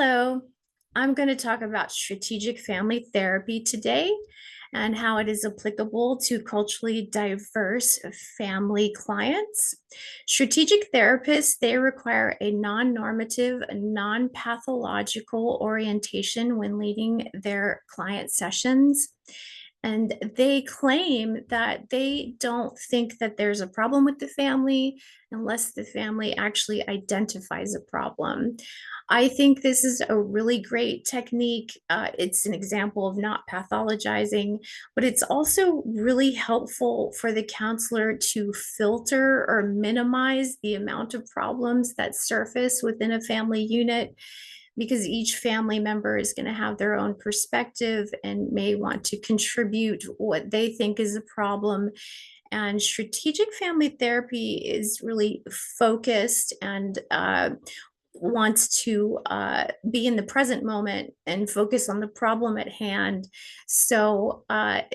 Hello, I'm going to talk about strategic family therapy today and how it is applicable to culturally diverse family clients. Strategic therapists, they require a non-normative, non-pathological orientation when leading their client sessions. And they claim that they don't think that there's a problem with the family unless the family actually identifies a problem. I think this is a really great technique. It's an example of not pathologizing, but it's also really helpful for the counselor to filter or minimize the amount of problems that surface within a family unit because each family member is going to have their own perspective and may want to contribute what they think is a problem. And strategic family therapy is really focused and wants to be in the present moment and focus on the problem at hand. So,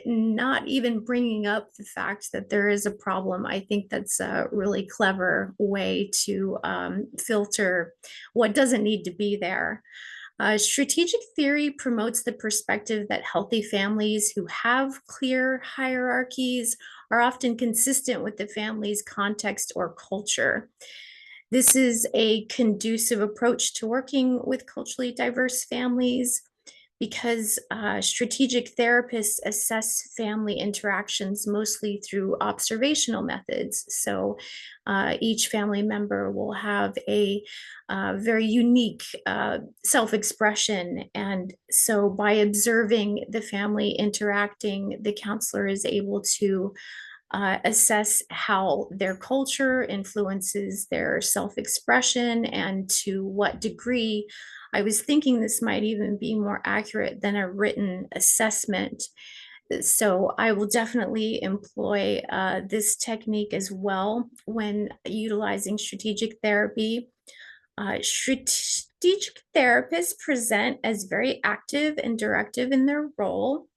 not even bringing up the fact that there is a problem, I think that's a really clever way to filter what doesn't need to be there. Strategic theory promotes the perspective that healthy families who have clear hierarchies are often consistent with the family's context or culture. This is a conducive approach to working with culturally diverse families because strategic therapists assess family interactions mostly through observational methods. So each family member will have a very unique self expression. And so by observing the family interacting, the counselor is able to assess how their culture influences their self expression and to what degree. I was thinking this might even be more accurate than a written assessment. So I will definitely employ this technique as well when utilizing strategic therapy. Strategic therapists present as very active and directive in their role.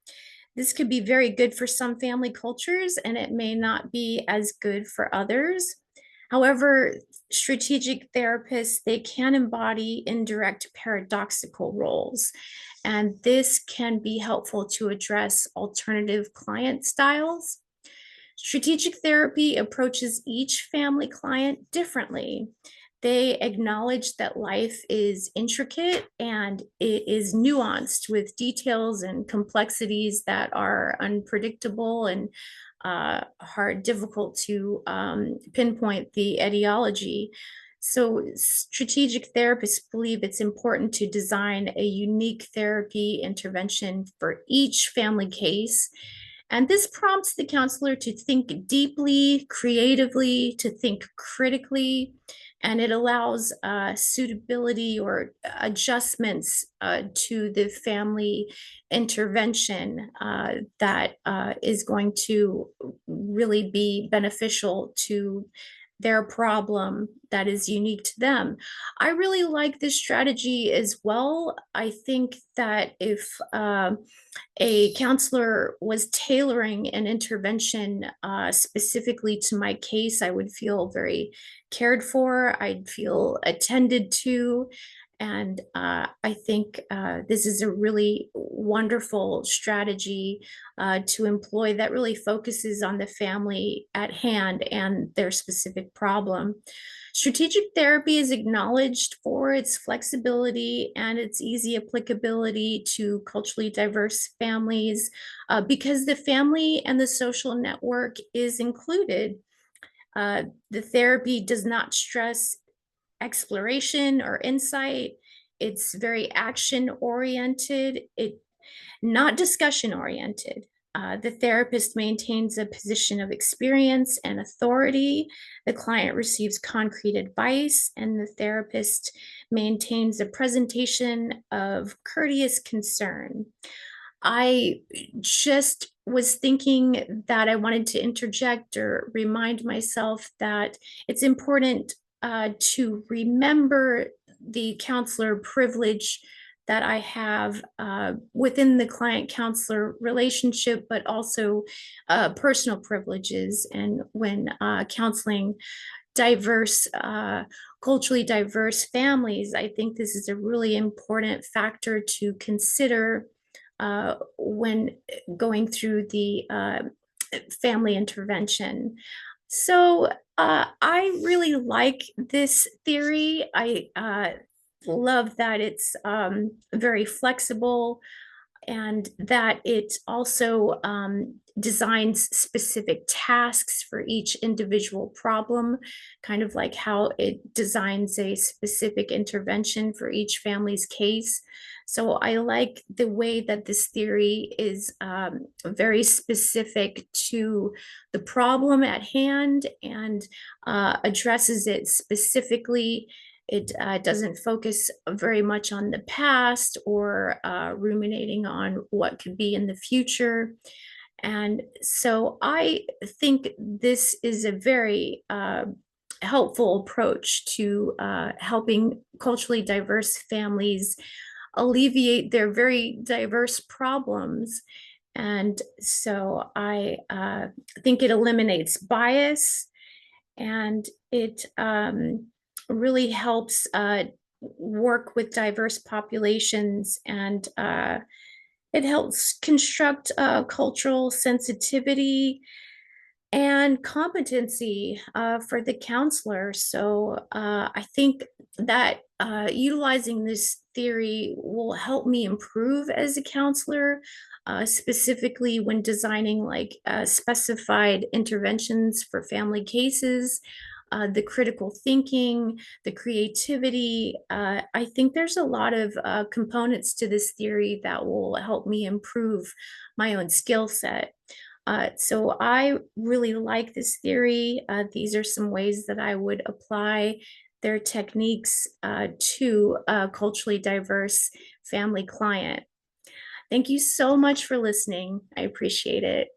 This could be very good for some family cultures, and it may not be as good for others. However, strategic therapists, they can embody indirect paradoxical roles, and this can be helpful to address alternative client styles. Strategic therapy approaches each family client differently. They acknowledge that life is intricate and it is nuanced with details and complexities that are unpredictable and difficult to pinpoint the etiology. So, strategic therapists believe it's important to design a unique therapy intervention for each family case. And this prompts the counselor to think deeply, creatively, to think critically, and it allows suitability or adjustments to the family intervention that is going to really be beneficial to their problem that is unique to them. I really like this strategy as well. I think that if a counselor was tailoring an intervention specifically to my case, I would feel very cared for, I'd feel attended to. And I think this is a really wonderful strategy to employ that really focuses on the family at hand and their specific problem. Strategic therapy is acknowledged for its flexibility and its easy applicability to culturally diverse families because the family and the social network is included. The therapy does not stress exploration or insight. It's very action oriented, it not discussion oriented. The therapist maintains a position of experience and authority. The client receives concrete advice, and the therapist maintains a presentation of courteous concern. I just was thinking that I wanted to interject or remind myself that it's important to remember the counselor privilege that I have within the client counselor relationship, but also personal privileges. And when counseling diverse, culturally diverse families, I think this is a really important factor to consider when going through the family intervention. So I really like this theory. I love that it's very flexible and that it also designs specific tasks for each individual problem, kind of like how it designs a specific intervention for each family's case. So I like the way that this theory is very specific to the problem at hand and addresses it specifically. It doesn't focus very much on the past or ruminating on what could be in the future. And so I think this is a very helpful approach to helping culturally diverse families alleviate their very diverse problems. And so I think it eliminates bias and it really helps work with diverse populations and it helps construct cultural sensitivity and competency for the counselor. So I think that utilizing this theory will help me improve as a counselor, specifically when designing like specified interventions for family cases. The critical thinking, the creativity. I think there's a lot of components to this theory that will help me improve my own skill set. So I really like this theory. These are some ways that I would apply their techniques to a culturally diverse family client. Thank you so much for listening. I appreciate it.